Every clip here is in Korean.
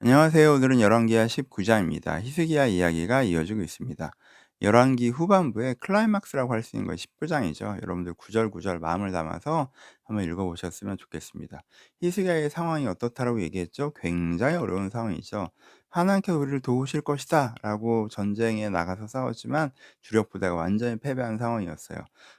안녕하세요. 오늘은 열왕기하 19장입니다. 히스기야 이야기가 이어지고 있습니다. 열왕기 후반부에 클라이막스라고 할 수 있는 것이 19장이죠. 여러분들 구절구절 마음을 담아서 한번 읽어보셨으면 좋겠습니다. 히스기야의 상황이 어떻다라고 얘기했죠? 굉장히 어려운 상황이죠. 하나님께서 우리를 도우실 것이다 라고 전쟁에 나가서 싸웠지만 주력 부대가 완전히 패배한 상황이었어요.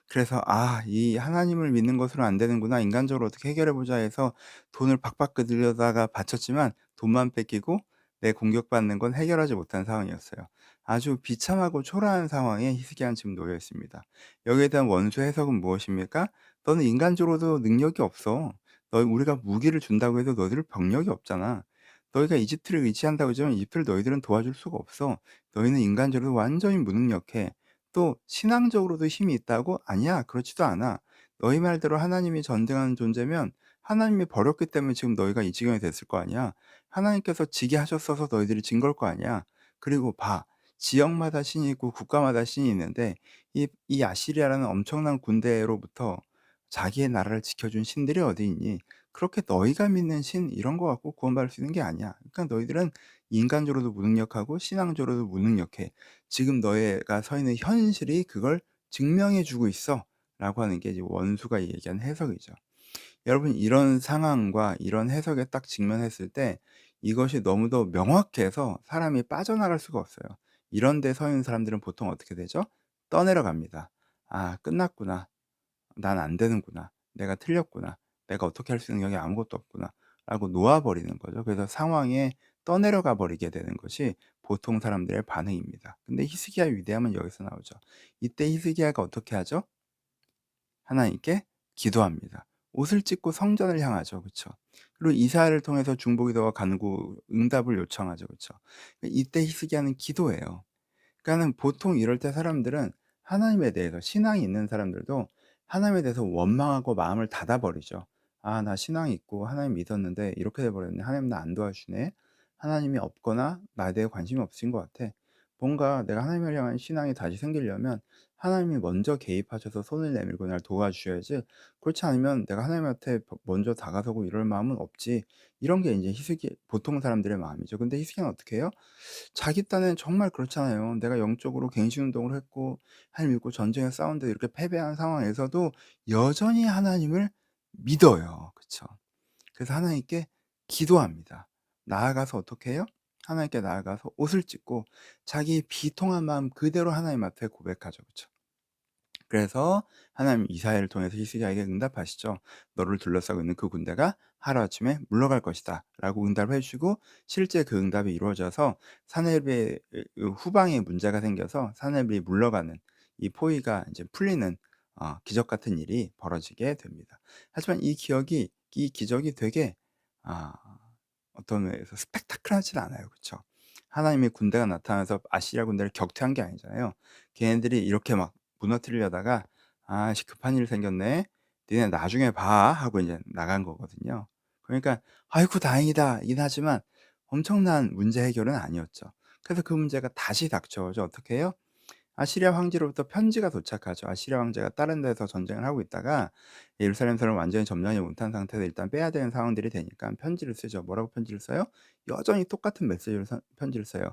그래서 이 하나님을 믿는 것으로 안 되는구나, 인간적으로 어떻게 해결해보자 해서 돈을 박박 들여다가 바쳤지만 돈만 뺏기고 내 공격받는 건 해결하지 못한 상황이었어요. 아주 비참하고 초라한 상황에 히스기야는 지금 놓여 있습니다. 여기에 대한 원수 해석은 무엇입니까? "너는 인간적으로도 능력이 없어. 우리가 무기를 준다고 해도 너희들 병력이 없잖아. 너희가 이집트를 의지한다고 하지만 이집트를 너희들은 도와줄 수가 없어. 너희는 인간적으로 완전히 무능력해. 또 신앙적으로도 힘이 있다고? 아니야, 그렇지도 않아. 너희 말대로 하나님이 전능한 존재면 하나님이 버렸기 때문에 지금 너희가 이 지경이 됐을 거 아니야. 하나님께서 지게 하셨어서 너희들이 진 걸 거 아니야. 그리고 봐. 지역마다 신이 있고 국가마다 신이 있는데 이 아시리아라는 엄청난 군대로부터 자기의 나라를 지켜준 신들이 어디 있니? 그렇게 너희가 믿는 신 이런 거 갖고 구원받을 수 있는 게 아니야. 그러니까 너희들은 인간적으로도 무능력하고 신앙적으로도 무능력해. 지금 너희가 서 있는 현실이 그걸 증명해 주고 있어.'라고 하는 게 이제 원수가 얘기한 해석이죠. 여러분, 이런 상황과 이런 해석에 딱 직면했을 때 이것이 너무도 명확해서 사람이 빠져나갈 수가 없어요. 이런 데 서 있는 사람들은 보통 어떻게 되죠? 떠내려갑니다. '아, 끝났구나. 난 안 되는구나. 내가 틀렸구나. 내가 어떻게 할 수 있는 게 아무것도 없구나.'라고 놓아 버리는 거죠. 그래서 상황에 떠내려가 버리게 되는 것이 보통 사람들의 반응입니다. 근데 히스기야의 위대함은 여기서 나오죠. 이때 히스기야가 어떻게 하죠? 하나님께 기도합니다. 옷을 찢고 성전을 향하죠. 그쵸? 그리고 이사야를 통해서 중보기도와 간구 응답을 요청하죠. 그쵸? 이때 히스기야는 기도해요. 그러니까는 보통 이럴 때 사람들은 하나님에 대해서 신앙이 있는 사람들도 하나님에 대해서 원망하고 마음을 닫아 버리죠. '아, 나 신앙이 있고 하나님 믿었는데 이렇게 돼 버렸네. 하나님 나 안 도와주시네. 하나님이 없거나 나에 대해 관심이 없으신 것 같아.' 뭔가 내가 하나님을 향한 신앙이 다시 생기려면 하나님이 먼저 개입하셔서 손을 내밀고 날 도와주셔야지, 그렇지 않으면 내가 하나님한테 먼저 다가서고 이럴 마음은 없지. 이런 게 인제 히스기 보통 사람들의 마음이죠. 근데 히스기야는 어떻게 해요? 자기 딴에는 정말 그렇잖아요. 내가 영적으로 갱신 운동을 했고 하나님 믿고 전쟁에 싸웠는데 이렇게 패배한 상황에서도 여전히 하나님을 믿어요. 그쵸? 그래서 하나님께 기도합니다. 나아가서 어떻게 해요? 하나님께 나아가서 옷을 찢고 자기 비통한 마음 그대로 하나님 앞에 고백하죠. 그쵸? 그래서 하나님 이사야를 통해서 히스기야에게 응답하시죠. "너를 둘러싸고 있는 그 군대가 하루아침에 물러갈 것이다." 라고 응답을 해 주시고, 실제 그 응답이 이루어져서 사내립의 후방에 문제가 생겨서 사내립이 물러가는, 이 포위가 이제 풀리는 기적 같은 일이 벌어지게 됩니다. 하지만 이 기적이 되게 아 어떤 면에서 스펙타클하진 않아요. 그쵸? 하나님의 군대가 나타나서 아시리아 군대를 격퇴한 게 아니잖아요. 걔네들이 이렇게 막 무너뜨리려다가 '아 씨, 급한 일 생겼네. 니네 나중에 봐.' 하고 인제 나간 거거든요. 그러니까 '아이고 다행이다.'이긴 하지만 엄청난 문제 해결은 아니었죠. 그래서 그 문제가 다시 닥쳐오죠. 어떻게 해요? 아시리아 황제로부터 편지가 도착하죠. 아시리아 황제가 다른 데서 전쟁을 하고 있다가 예루살렘 성을 완전히 점령하지 못한 상태에서 일단 빼야 되는 상황들이 되니까 편지를 쓰죠. 뭐라고 편지를 써요? 여전히 똑같은 메시지로 편지를 써요.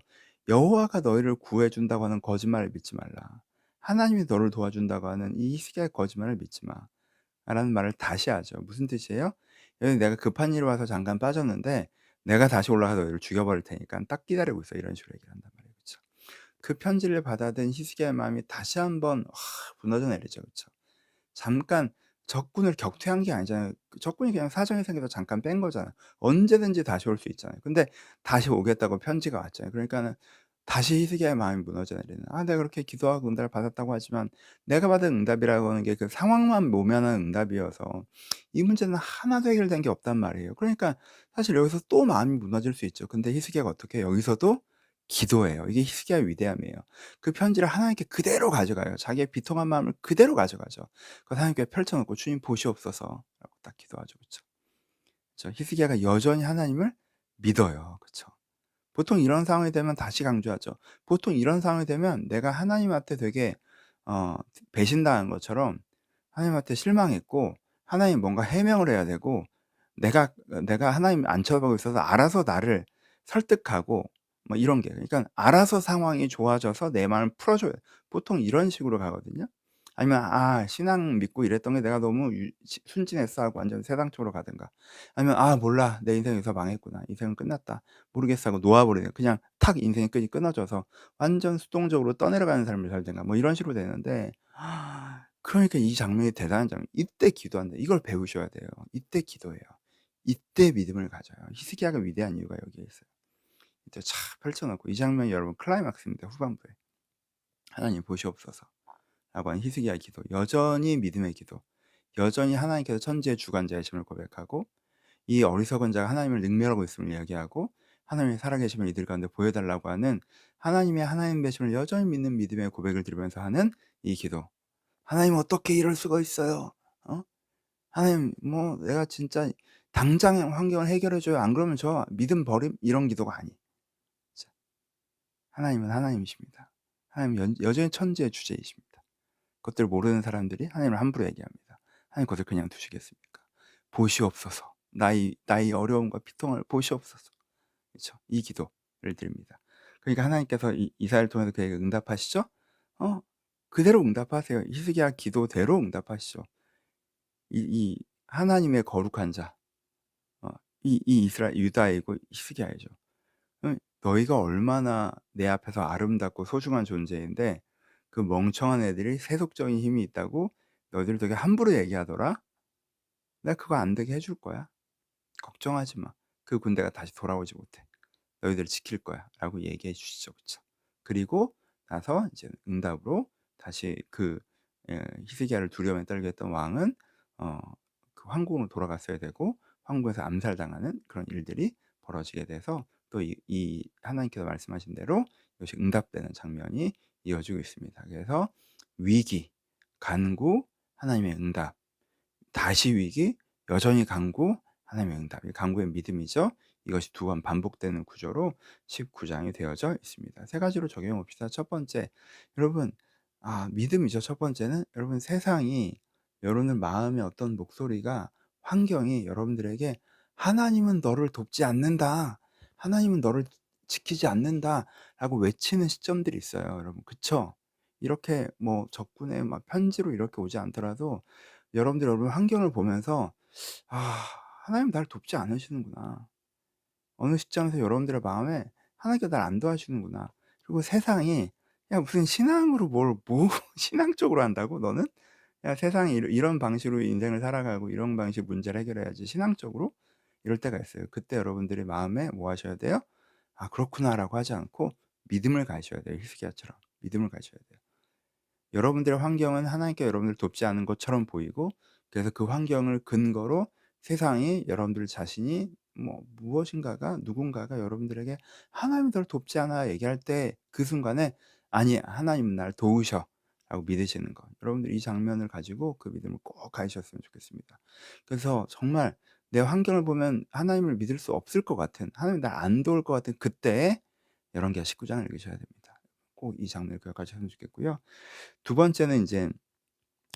"여호와가 너희를 구해 준다고 하는 거짓말을 믿지 말라. 하나님이 너를 도와준다고 하는 이 히스기야의 거짓말을 믿지 마."라는 말을 다시 하죠. 무슨 뜻이에요? "여기 내가 급한 일이 와서 잠깐 빠졌는데 내가 다시 올라가서 너희를 죽여버릴 테니까 딱 기다리고 있어." 이런 식으로 얘기를 한단 말이에요. 그쵸? 그 편지를 받아든 히스기야의 마음이 다시 한번 무너져 내리죠. 그쵸? 잠깐 적군을 격퇴한 게 아니잖아요. 그 적군이 그냥 사정이 생겨서 잠깐 뺀 거잖아요. 언제든지 다시 올 수 있잖아요. 근데 다시 오겠다고 편지가 왔잖아요. 그러니까는 다시 히스기야의 마음이 무너져 내리는, 내가 그렇게 기도하고 응답을 받았다고 하지만 내가 받은 응답이라고 하는 게 그 상황만 모면한 응답이어서 이 문제는 하나도 해결된 게 없단 말이에요. 그러니까 사실 여기서 또 마음이 무너질 수 있죠. 근데 히스기야가 어떻게 해요? 여기서도 기도해요. 이게 히스기야의 위대함이에요. 그 편지를 하나님께 그대로 가져가요. 자기의 비통한 마음을 그대로 가져가죠. 그걸 하나님께 펼쳐 놓고 "주님 보시옵소서."라고 딱 기도하죠. 그쵸? 히스기야가 여전히 하나님을 믿어요. 그쵸? 보통 이런 상황이 되면 다시 강조하죠. 보통 이런 상황이 되면 내가 하나님한테 되게 어 배신당한 것처럼 하나님한테 실망했고 하나님 뭔가 해명을 해야 되고 내가 하나님 안 쳐다보고 있어서 알아서 나를 설득하고 뭐 이런 게, 그러니까 알아서 상황이 좋아져서 내 마음을 풀어 줘야, 보통 이런 식으로 가거든요. 아니면 '아 신앙 믿고 이랬던 게 내가 너무 유 시 순진했어.' 하고 완전 세상 쪽으로 가든가. 아니면 '아 몰라. 내 인생 여기서 망했구나. 인생은 끝났다. 모르겠어.' 하고 놓아 버리는, 그냥 탁 인생의 끈이 끊어져서 완전 수동적으로 떠내려가는 삶을 살든가 뭐 이런 식으로 되는데, 그러니까 이 장면이 대단한 장면, 이때 기도한다. 이걸 배우셔야 돼요. 이때 기도해요. 이때 믿음을 가져요. 히스기야가 위대한 이유가 여기에 있어요. 이제 촥 펼쳐 놓고, 이 장면이 여러분 클라이막스입니다, 후반부에. "하나님 보시옵소서."라고 하는 히스기야의 기도. 여전히 믿음의 기도. 여전히 하나님께서 천지의 주관자이심을 고백하고, 이 어리석은 자가 하나님을 능멸하고 있음을 이야기하고, 하나님의 살아계심을 이들 가운데 보여 달라고 하는 하나님의 하나님 되심을 여전히 믿는 믿음의 고백을 드리면서 하는 이 기도. "하나님 어떻게 이럴 수가 있어요? 어? 하나님 뭐 내가 진짜 당장 환경을 해결해 줘요. 안 그러면 저 믿음 버림." 이런 기도가 아니에요. 자, 하나님은 하나님이십니다. 하나님은 여전히 천지의 주제이십니다. 그것들을 모르는 사람들이 하나님을 함부로 얘기합니다. 하나님 그것을 그냥 두시겠습니까? 보시옵소서. 나의 어려움과 비통을 보시옵소서. 그렇죠? 이 기도를 드립니다. 그러니까 하나님께서 이사야를 통해서 그에게 응답하시죠? 어 그대로 응답하세요. 히스기야 기도대로 응답하시죠. 이 하나님의 거룩한 자, 어 이 이스라엘 유다이고 히스기야이죠. 너희가 얼마나 내 앞에서 아름답고 소중한 존재인데 그 멍청한 애들이 세속적인 힘이 있다고 너희들 되게 함부로 얘기하더라? 내가 그거 안 되게 해줄 거야. 걱정하지 마. 그 군대가 다시 돌아오지 못해. 너희들을 지킬 거야."라고 얘기해 주시죠. 그쵸. 그리고 나서 이제 응답으로 다시 히스기야를 두려움에 떨게 했던 왕은 어 그 황궁으로 돌아갔어야 되고, 황궁에서 암살당하는 그런 일들이 벌어지게 돼서, 또 하나님께서 말씀하신 대로 이것이 응답되는 장면이 이어지고 있습니다. 그래서 위기, 간구, 하나님의 응답, 다시 위기, 여전히 간구, 하나님의 응답. 이 간구의 믿음이죠. 이것이 두 번 반복되는 구조로 19 장이 되어져 있습니다. 세 가지로 적용해 봅시다. 첫 번째, 여러분, 믿음이죠. 첫 번째는 여러분, 세상이, 여러분의 마음의 어떤 목소리가, 환경이 여러분들에게 "하나님은 너를 돕지 않는다. 하나님은 너를 지키지 않는다."라고 외치는 시점들이 있어요, 여러분. 그쵸? 이렇게 뭐 적군의 막 편지로 이렇게 오지 않더라도 여러분 환경을 보면서 '아 하나님 나를 돕지 않으시는구나. 어느 시점에서 여러분들의 마음에 하나님께서 나를 안 도와주시는구나.' 그리고 세상이 '야 무슨 신앙으로 뭐 신앙적으로 한다고 너는? 야 세상이 이런 방식으로 인생을 살아가고 이런 방식으로 문제를 해결해야지 신앙적으로?' 이럴 때가 있어요. 그때 여러분들의 마음에 뭐 하셔야 돼요? '아 그렇구나.'라고 하지 않고 믿음을 가지셔야 돼요, 히스기야처럼. 믿음을 가져야 돼요. 여러분들의 환경은 하나님께서 여러분을 돕지 않은 것처럼 보이고, 그래서 그 환경을 근거로 세상이 여러분들 자신이 뭐 무엇인가가, 누군가가 여러분들에게 "하나님이 너를 돕지 않아." 얘기할 때 그 순간에 "아니 하나님은 나를 도우셔."라고 믿으시는 것. 여러분들 이 장면을 가지고 그 믿음을 꼭 가지셨으면 좋겠습니다. 그래서 정말 내 환경을 보면 하나님을 믿을 수 없을 것 같은, 하나님이 날 안 도울 것 같은 그때에 열왕기하 19 장을 읽으셔야 됩니다. 꼭 이 장면을 기억하셨으면 좋겠고요. 두 번째는 인제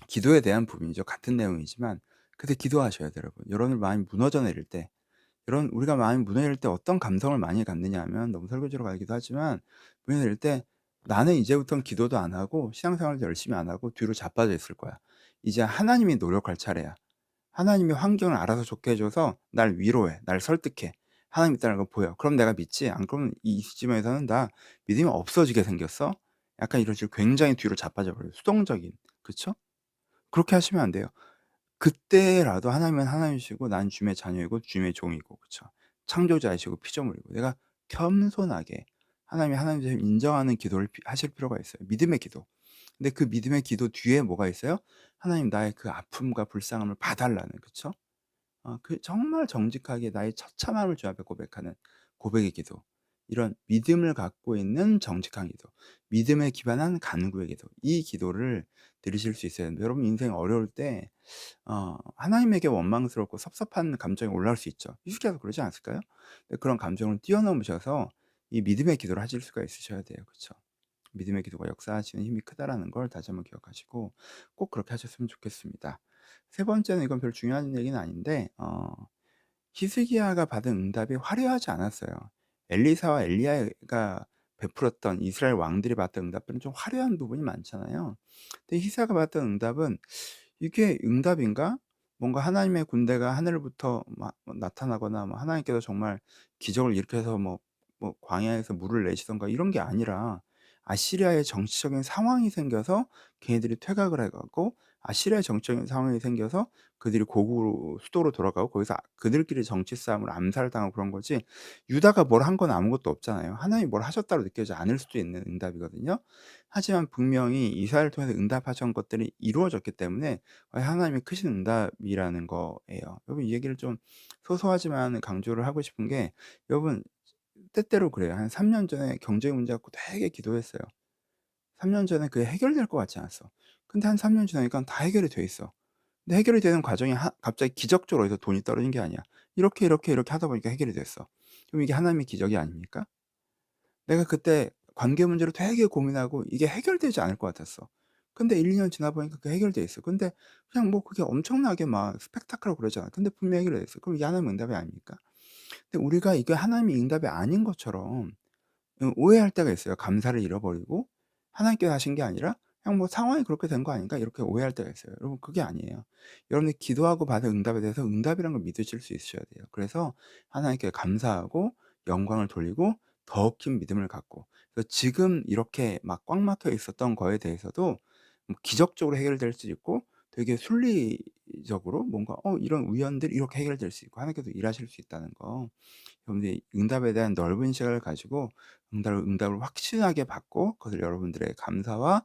기도에 대한 부분이죠. 같은 내용이지만 그때 기도하셔야 돼요, 여러분. 여러분들 마음이 무너져 내릴 때, 우리가 마음이 무너질 때 어떤 감성을 많이 갖느냐 하면, 너무 설교지로 가기도 하지만, 무너져 내릴 때 '나는 이제부턴 기도도 안 하고 신앙생활도 열심히 안 하고 뒤로 자빠져 있을 거야. 이제 하나님이 노력할 차례야. 하나님이 환경을 알아서 좋게 해 줘서 날 위로해. 날 설득해. 하나님 있다는 걸 보여. 그럼 내가 믿지. 안 그러면 이 시점에서는 나 믿음이 없어지게 생겼어.' 약간 이런 식으로 굉장히 뒤로 자빠져 버려요. 수동적인. 그쵸? 그렇게 하시면 안 돼요. 그때라도 하나님은 하나님이시고 난 주님의 자녀이고 주님의 종이고, 그쵸? 창조자이시고 피조물이고, 내가 겸손하게 하나님이 하나님이심을 인정하는 기도를 하실 필요가 있어요. 믿음의 기도. 근데 그 믿음의 기도 뒤에 뭐가 있어요? 하나님 나의 그 아픔과 불쌍함을 봐 달라는, 그쵸? 정말 정직하게 나의 처참함을 주 앞에 고백하는 고백의 기도. 이런 믿음을 갖고 있는 정직한 기도. 믿음에 기반한 간구의 기도. 이 기도를 드리실 수 있어야 됩니다. 여러분 인생 어려울 때 하나님에게 원망스럽고 섭섭한 감정이 올라올 수 있죠. 히스기야도 그러지 않았을까요? 근데 그런 감정을 뛰어넘으셔서 이 믿음의 기도를 하실 수가 있으셔야 돼요. 그쵸? 믿음의 기도가 역사하시는 힘이 크다라는 걸 다시 한번 기억하시고 꼭 그렇게 하셨으면 좋겠습니다. 세 번째는, 이건 별로 중요한 얘기는 아닌데, 히스기야가 받은 응답이 화려하지 않았어요. 엘리사와 엘리야가 베풀었던 이스라엘 왕들이 받던 응답들은 좀 화려한 부분이 많잖아요. 근데 히스기야가 받던 응답은 '이게 응답인가?' 뭔가 하나님의 군대가 하늘부터 막 나타나거나 뭐 하나님께서 정말 기적을 일으켜서 뭐 광야에서 물을 내시던가 이런 게 아니라 아시리아의 정치적인 상황이 생겨서 걔네들이 퇴각을 해 갖고 아시리아의 정치적인 상황이 생겨서 그들이 고국으로 수도로 돌아가고 거기서 그들끼리 정치 싸움으로 암살당하고 그런 거지, 유다가 뭘 한 건 아무것도 없잖아요. 하나님이 뭘 하셨다고 느껴지지 않을 수도 있는 응답이거든요. 하지만 분명히 이스라엘을 통해서 응답하신 것들이 이루어졌기 때문에 하나님의 크신 응답이라는 거예요. 여러분 이 얘기를 좀 소소하지만 강조를 하고 싶은 게, 여러분 때때로 그래요. 한 3년 전에 경제 문제 갖고 되게 기도했어요. 3년 전에 그게 해결될 것 같지 않았어. 근데 한 3년 지나니까 다 해결이 돼 있어. 근데 해결이 되는 과정이 갑자기 기적적으로 어디서 돈이 떨어진 게 아니야. 이렇게, 이렇게, 이렇게 하다 보니까 해결이 됐어. 그럼 이게 하나님의 기적이 아닙니까? 내가 그때 관계 문제로 되게 고민하고 이게 해결되지 않을 것 같았어. 근데 1-2년 지나 보니까 그게 해결돼 있어. 근데 그냥 뭐 그게 엄청나게 막 스펙타클하고 그러지 않아. 근데 분명히 해결이 됐어. 그럼 이게 하나님의 응답이 아닙니까? 근데 우리가 이게 하나님의 응답이 아닌 것처럼 오해할 때가 있어요. 감사를 잃어버리고 '하나님께서 하신 게 아니라 그냥 뭐 상황이 그렇게 된 거 아닌가?' 이렇게 오해할 때가 있어요. 여러분 그게 아니에요. 여러분이 기도하고 받은 응답에 대해서 응답이라는 걸 믿으실 수 있으셔야 돼요. 그래서 하나님께 감사하고 영광을 돌리고 더 큰 믿음을 갖고, 그래서 지금 이렇게 막 꽉 막혀 있었던 거에 대해서도 뭐 기적적으로 해결될 수 있고 되게 순리적으로 뭔가 이런 우연들이 이렇게 해결될 수 있고 하나님께서 일하실 수 있다는 거, 여러분들이 응답에 대한 넓은 시각을 가지고 응답을 확신하게 받고 그것을 여러분들의 감사와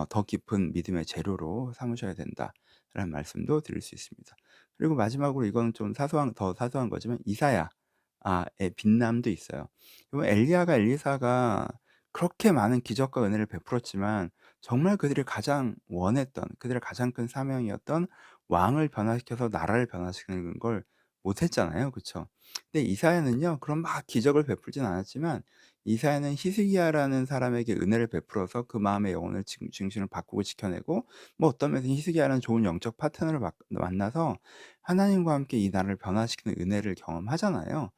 더 깊은 믿음의 재료로 삼으셔야 된다라는 말씀도 드릴 수 있습니다. 그리고 마지막으로 이건 좀 더 사소한 거지만 이사야의 빛남도 있어요. 엘리야가 엘리사가 그렇게 많은 기적과 은혜를 베풀었지만 정말 그들이 가장 원했던, 그들의 가장 큰 사명이었던 왕을 변화시켜서 나라를 변화시키는 걸 못했잖아요. 그쵸? 근데 이사야는요, 그런 막 기적을 베풀진 않았지만 이사야는 히스기야라는 사람에게 은혜를 베풀어서 그 마음의 영혼을 중심을 바꾸고 지켜내고, 뭐 어떤 면에서 히스기야라는 좋은 영적 파트너를 만나서 하나님과 함께 이 나라를 변화시키는 은혜를 경험하잖아요.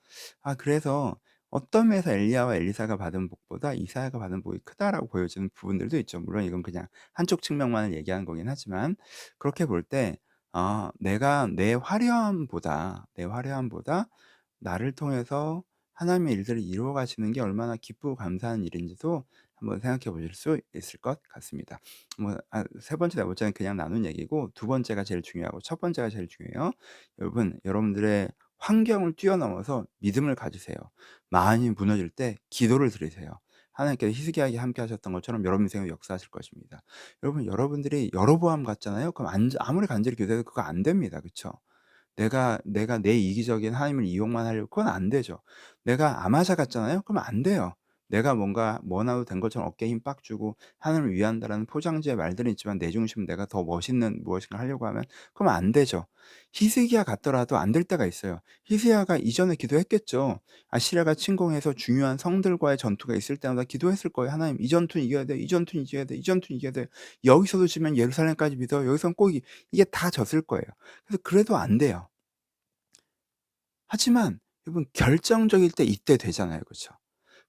그래서 어떤 면에서 엘리야와 엘리사가 받은 복보다 이사야가 받은 복이 크다라고 보여지는 부분들도 있죠. 물론 이건 그냥 한쪽 측면만을 얘기하는 거긴 하지만, 그렇게 볼 때 내가 내 화려함보다 나를 통해서 하나님의 일들을 이루어 가시는 게 얼마나 기쁘고 감사한 일인지도 한번 생각해 보실 수 있을 것 같습니다. 세 번째, 네 번째는 그냥 나눈 얘기고 두 번째가 제일 중요하고 첫 번째가 제일 중요해요. 여러분들의 환경을 뛰어넘어서 믿음을 가지세요. 마음이 무너질 때 기도를 드리세요. 하나님께서 히스기야에게 함께 하셨던 것처럼 여러분 인생에 역사하실 것입니다. 여러분들이 여로보암 같잖아요. 그럼 아무리 간절히 기도해도 그거 안 됩니다. 그쵸? 내가 내 이기적인 하나님을 이용만 하려고, 그건 안 되죠. 내가 아마샤 같잖아요. 그러면 안 돼요. 내가 뭔가 뭐나도 된 것처럼 어깨에 힘 빡 주고 하나님을 위한다라는 포장지의 말들은 있지만 내 중심은 내가 더 멋있는 무엇인가 하려고 하면 그러면 안 되죠. 히스기야 같더라도 안 될 때가 있어요. 히스기야가 이전에 기도했겠죠. 아시리아가 침공해서 중요한 성들과의 전투가 있을 때마다 기도했을 거예요. "하나님 이 전투는 이겨야 돼. 이 전투는 이겨야 돼. 이 전투는 이겨야 돼. 여기서도 지면 예루살렘까지 믿어. 여기서는 꼭 이게 다 졌을 거예요." 그래서 그래도 안 돼요. 하지만 여러분 결정적일 때 이때 되잖아요. 그쵸?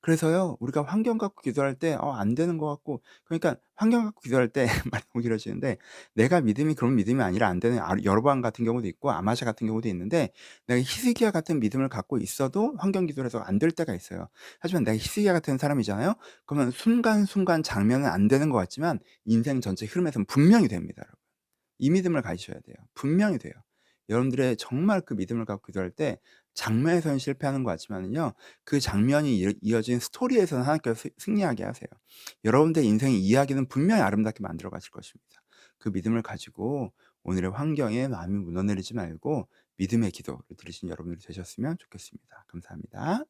그래서요, 우리가 환경 갖고 기도할 때 안 되는 것 같고, 그러니까 환경 갖고 기도할 때 말이 너무 길어지는데, 내가 믿음이 그런 믿음이 아니라 안 되는 여로보암 같은 경우도 있고 아마샤 같은 경우도 있는데, 내가 히스기야 같은 믿음을 갖고 있어도 환경 기도를 해서 안 될 때가 있어요. 하지만 내가 히스기야 같은 사람이잖아요. 그러면 순간순간 장면은 안 되는 것 같지만 인생 전체 흐름에서는 분명히 됩니다. 이 믿음을 가지셔야 돼요. 분명히 돼요. 여러분들의 정말 그 믿음을 갖고 기도할 때 장면에서는 실패하는 것 같지만은요, 그 장면이 이어진 스토리에서는 하나님께서 승리하게 하세요. 여러분들의 인생의 이야기는 분명히 아름답게 만들어 가실 것입니다. 그 믿음을 가지고 오늘의 환경에 마음이 무너내리지 말고 믿음의 기도를 드리신 여러분들이 되셨으면 좋겠습니다. 감사합니다.